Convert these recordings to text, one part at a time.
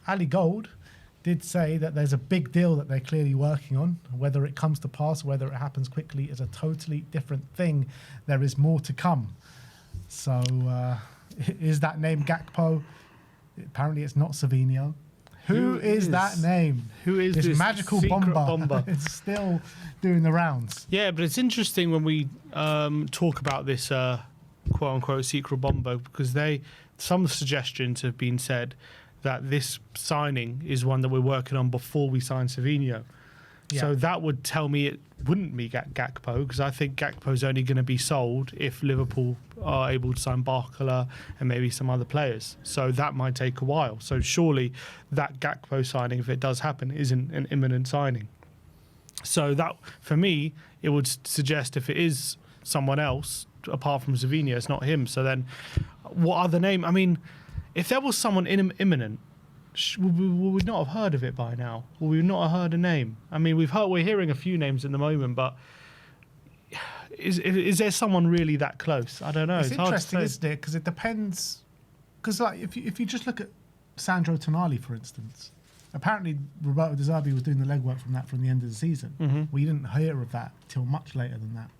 Ali Gold did say that there's a big deal that they're clearly working on. Whether it comes to pass, whether it happens quickly is a totally different thing. There is more to come. So is that name Gakpo? Apparently it's not Savinho. Who is that name? Who is this magical BOMBA? It's still doing the rounds. Yeah, but it's interesting when we talk about this quote-unquote secret BOMBA, because some suggestions have been said that this signing is one that we're working on before we sign Savinho. Yeah. So that would tell me it wouldn't be Gakpo, because I think Gakpo's only going to be sold if Liverpool are able to sign Barcola and maybe some other players. So that might take a while. So surely that Gakpo signing, if it does happen, isn't an imminent signing. So that, for me, it would suggest if it is someone else, apart from Savinho, it's not him. So then what other name? I mean, if there was someone imminent, would we not have heard of it by now? Would we not have heard a name? I mean, we're hearing a few names at the moment, but is there someone really that close? I don't know. It's hard interesting, to say. isn't it? Because it depends. Because like if you just look at Sandro Tonali, for instance, apparently Roberto De Zerbi was doing the legwork from the end of the season. Mm-hmm. We didn't hear of that till much later than that.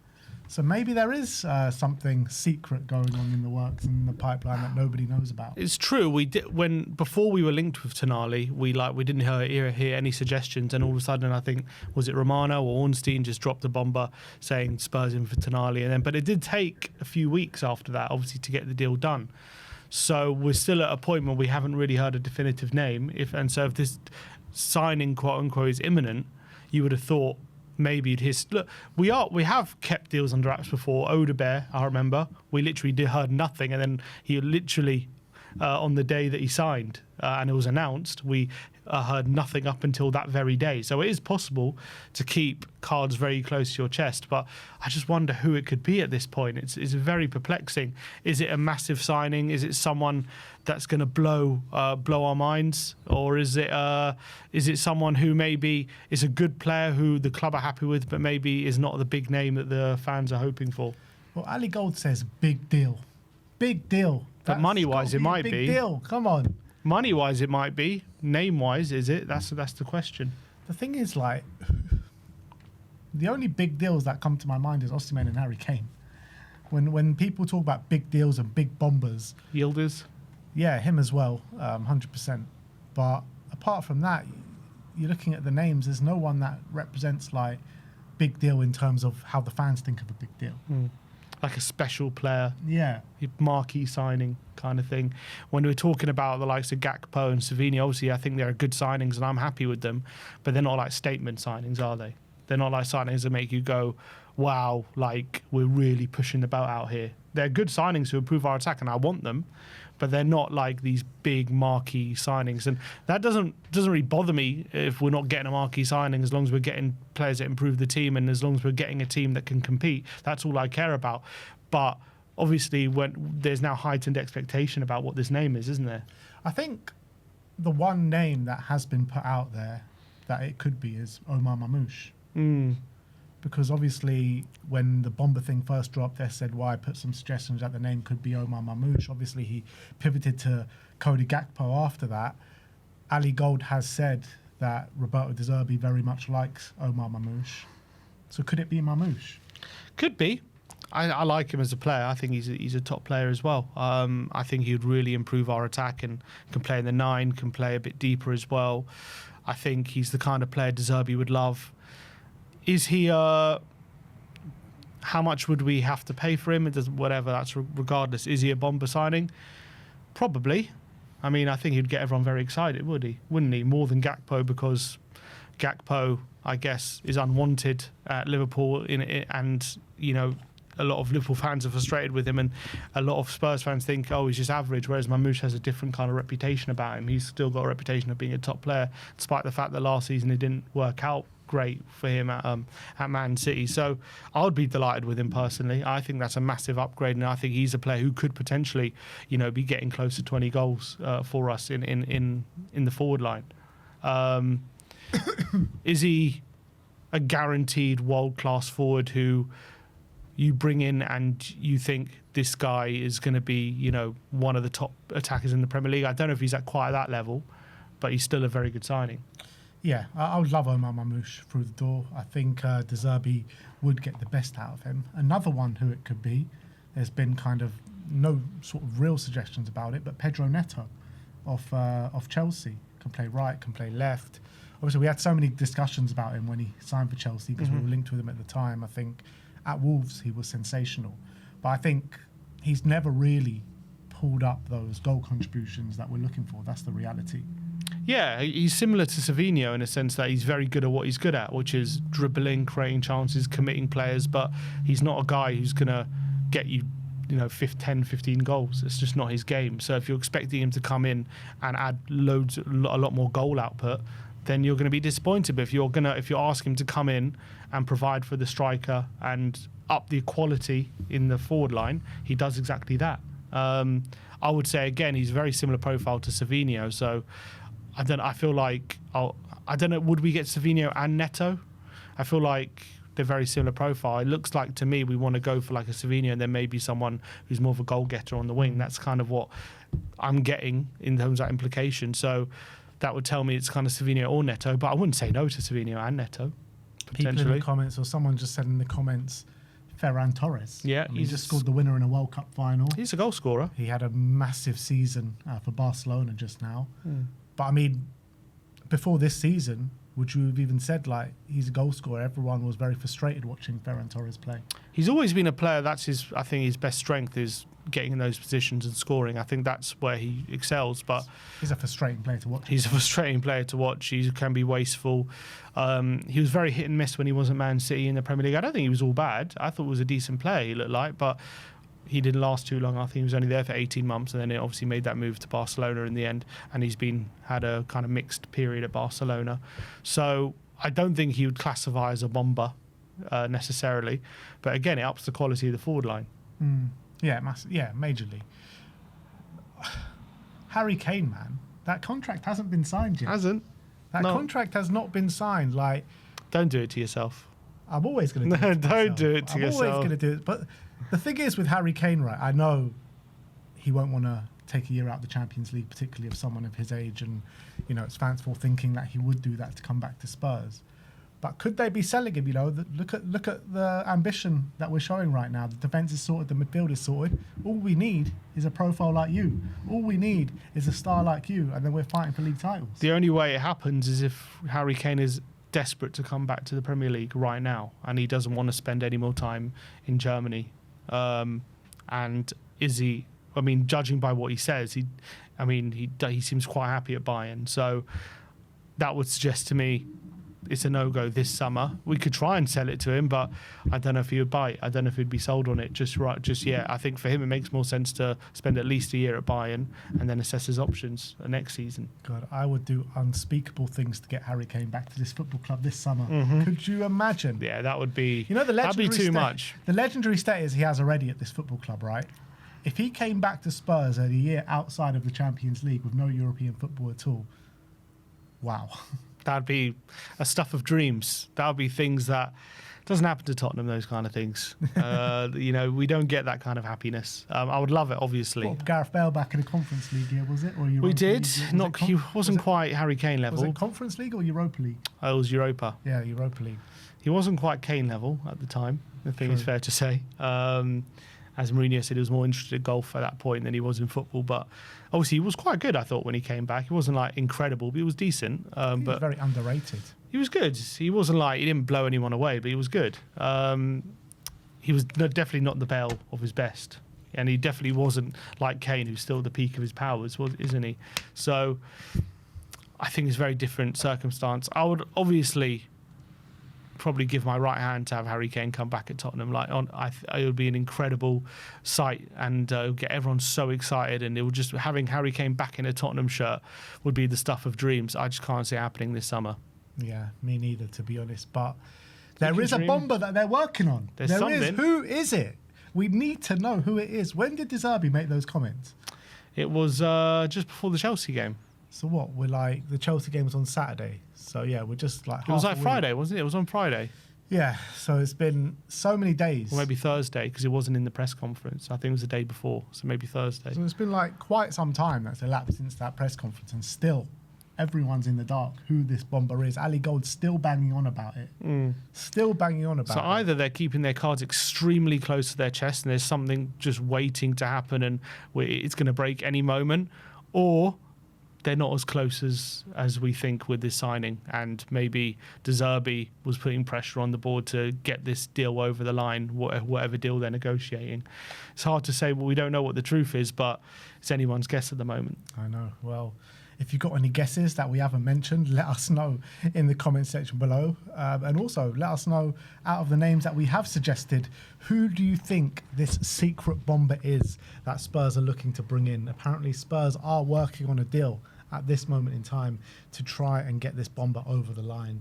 So maybe there is something secret going on in the works and in the pipeline that nobody knows about. It's true. We did before we were linked with Tonali. We didn't hear any suggestions, and all of a sudden, I think was it Romano or Ornstein just dropped a bomber saying Spurs in for Tonali, but it did take a few weeks after that, obviously, to get the deal done. So we're still at a point where we haven't really heard a definitive name. If this signing, quote unquote, is imminent, you would have thought. Maybe look, we have kept deals under wraps before. Odebear, I remember, we literally heard nothing, and then he literally on the day that he signed and it was announced, we heard nothing up until that very day. So it is possible to keep cards very close to your chest, but I just wonder who it could be at this point. It's very perplexing. Is it a massive signing? Is it someone that's going to blow our minds, or is it someone who maybe is a good player who the club are happy with, but maybe is not the big name that the fans are hoping for? Well, Ali Gold says big deal, big deal. But money-wise, it might be. Big deal. Come on. Money-wise, it might be. Name-wise, is it? That's the question. The thing is, like, the only big deals that come to my mind is Osimhen and Harry Kane. When people talk about big deals and big bombers, Yildiz? Yeah, him as well, 100%. But apart from that, you're looking at the names. There's no one that represents like big deal in terms of how the fans think of a big deal. Like a special player, yeah, marquee signing kind of thing. When we're talking about the likes of Gakpo and Savinho, obviously I think they're good signings and I'm happy with them, but they're not like statement signings, are they? They're not like signings that make you go, wow, like we're really pushing the boat out here. They're good signings to improve our attack and I want them, but they're not like these big marquee signings. And that doesn't really bother me if we're not getting a marquee signing, as long as we're getting players that improve the team and as long as we're getting a team that can compete. That's all I care about. But obviously when there's now heightened expectation about what this name is, isn't there? I think the one name that has been put out there that it could be is Omar Mamouche. Because obviously when the Bomber thing first dropped, they said, why put some suggestions that the name could be Omar Mamouche. Obviously he pivoted to Cody Gakpo after that. Ali Gold has said that Roberto De Zerbi very much likes Omar Mamouche. So could it be Mamouche? Could be. I like him as a player. I think he's a top player as well. I think he would really improve our attack and can play in the 9, can play a bit deeper as well. I think he's the kind of player De Zerbi would love. Is he how much would we have to pay for him? It doesn't, whatever, that's regardless. Is he a bomber signing? Probably. I mean, I think he'd get everyone very excited, wouldn't he? More than Gakpo, because Gakpo, I guess, is unwanted at Liverpool and, you know, a lot of Liverpool fans are frustrated with him and a lot of Spurs fans think, oh, he's just average, whereas Mamouche has a different kind of reputation about him. He's still got a reputation of being a top player, despite the fact that last season it didn't work out great for him at Man City. So I would be delighted with him personally. I think that's a massive upgrade, and I think he's a player who could potentially, you know, be getting close to 20 goals for us in the forward line. Is he a guaranteed world-class forward who you bring in and you think this guy is going to be, you know, one of the top attackers in the Premier League? I don't know if he's at quite that level, but he's still a very good signing. Yeah, I would love Omar Mamouche through the door. I think De Zerbi would get the best out of him. Another one who it could be, there's been kind of no sort of real suggestions about it, but Pedro Neto of Chelsea can play right, can play left. Obviously, we had so many discussions about him when he signed for Chelsea because we were linked with him at the time. I think at Wolves he was sensational, but I think he's never really pulled up those goal contributions that we're looking for. That's the reality. Yeah, he's similar to Savinho in a sense that he's very good at what he's good at, which is dribbling, creating chances, committing players, but he's not a guy who's going to get you, 10, 15 goals. It's just not his game. So if you're expecting him to come in and add a lot more goal output, then you're going to be disappointed. But if you're asking him to come in and provide for the striker and up the quality in the forward line, he does exactly that. I would say again, he's a very similar profile to Savinho. So I feel like I don't know. Would we get Savinho and Neto? I feel like they're very similar profile. It looks like to me we want to go for like a Savinho and then maybe someone who's more of a goal getter on the wing. That's kind of what I'm getting in terms of that implication. So that would tell me it's kind of Savinho or Neto, but I wouldn't say no to Savinho and Neto. People in the comments, or someone just said in the comments, Ferran Torres. Yeah, he just scored the winner in a World Cup final. He's a goal scorer. He had a massive season for Barcelona just now. But I mean, before this season, would you have even said like he's a goal scorer? Everyone was very frustrated watching Ferran Torres play. He's always been a player. That's I think his best strength is getting in those positions and scoring. I think that's where he excels. But he's a frustrating player to watch. He's a frustrating player to watch. He can be wasteful. He was very hit and miss when he wasn't Man City in the Premier League. I don't think he was all bad. I thought he was a decent player, he looked like, but he didn't last too long. I think he was only there for 18 months, and then it obviously made that move to Barcelona in the end, and he's had a kind of mixed period at Barcelona. So I don't think he would classify as a bomber necessarily, but again, it ups the quality of the forward line. Yeah, majorly. Harry Kane, man, that contract hasn't been signed yet. That contract has not been signed. Like, don't do it to yourself. I'm always going to do it to myself. Don't do it to yourself. I'm always going to do it. But the thing is with Harry Kane, right, I know he won't want to take a year out of the Champions League, particularly of someone of his age, and it's fanciful thinking that he would do that to come back to Spurs. But could they be selling him? Look at the ambition that we're showing right now. The defence is sorted, the midfield is sorted. All we need is a profile like you. All we need is a star like you, and then we're fighting for league titles. The only way it happens is if Harry Kane is desperate to come back to the Premier League right now, and he doesn't want to spend any more time in Germany. And is he? I mean, judging by what he says, he seems quite happy at Bayern. So that would suggest to me it's a no-go this summer. We could try and sell it to him, but I don't know if he would buy it. I don't know if he'd be sold on it just yet. I think for him it makes more sense to spend at least a year at Bayern and then assess his options next season. God, I would do unspeakable things to get Harry Kane back to this football club this summer. Could you imagine? Yeah, that would be. That'd be too much. The legendary status he has already at this football club, right? If he came back to Spurs a year outside of the Champions League with no European football at all, wow. That'd be a stuff of dreams. That would be things that doesn't happen to Tottenham, those kind of things. We don't get that kind of happiness. I would love it, obviously. What, Gareth Bale back in the Conference League here, was it? Or Europa we did. League? He wasn't quite Harry Kane level. Was it Conference League or Europa League? It was Europa. Yeah, Europa League. He wasn't quite Kane level at the time, I think it's fair to say. As Mourinho said, he was more interested in golf at that point than he was in football. But obviously, he was quite good, I thought, when he came back. He wasn't like incredible, but he was decent. He was very underrated. He was good. He wasn't like, he didn't blow anyone away, but he was good. He was definitely not the Bale of his best. And he definitely wasn't like Kane, who's still at the peak of his powers, isn't he? So I think it's a very different circumstance. I would obviously probably give my right hand to have Harry Kane come back at Tottenham. It would be an incredible sight, and get everyone so excited. And it would just having Harry Kane back in a Tottenham shirt would be the stuff of dreams. I just can't see it happening this summer. Yeah, me neither, to be honest. But there is a bomber that they're working on. There is. Who is it? We need to know who it is. When did De Zerbi make those comments? It was just before the Chelsea game. So what? We're like, the Chelsea game was on Saturday. So yeah, we're just like. It was like Friday, wasn't it? It was on Friday. Yeah. So it's been so many days. Or maybe Thursday, because it wasn't in the press conference. I think it was the day before. So maybe Thursday. So it's been like quite some time that's elapsed since that press conference, and still everyone's in the dark who this bomber is. Ali Gold's still banging on about it. Still banging on about So it. either they're keeping their cards extremely close to their chest and there's something just waiting to happen and it's going to break any moment, or they're not as close as we think with this signing, and maybe De Zerbi was putting pressure on the board to get this deal over the line, whatever deal they're negotiating. It's hard to say, but we don't know what the truth is, but it's anyone's guess at the moment. I know. Well, if you've got any guesses that we haven't mentioned, let us know in the comment section below. And also, let us know, out of the names that we have suggested, who do you think this secret bomber is that Spurs are looking to bring in? Apparently, Spurs are working on a deal at this moment in time to try and get this bomber over the line.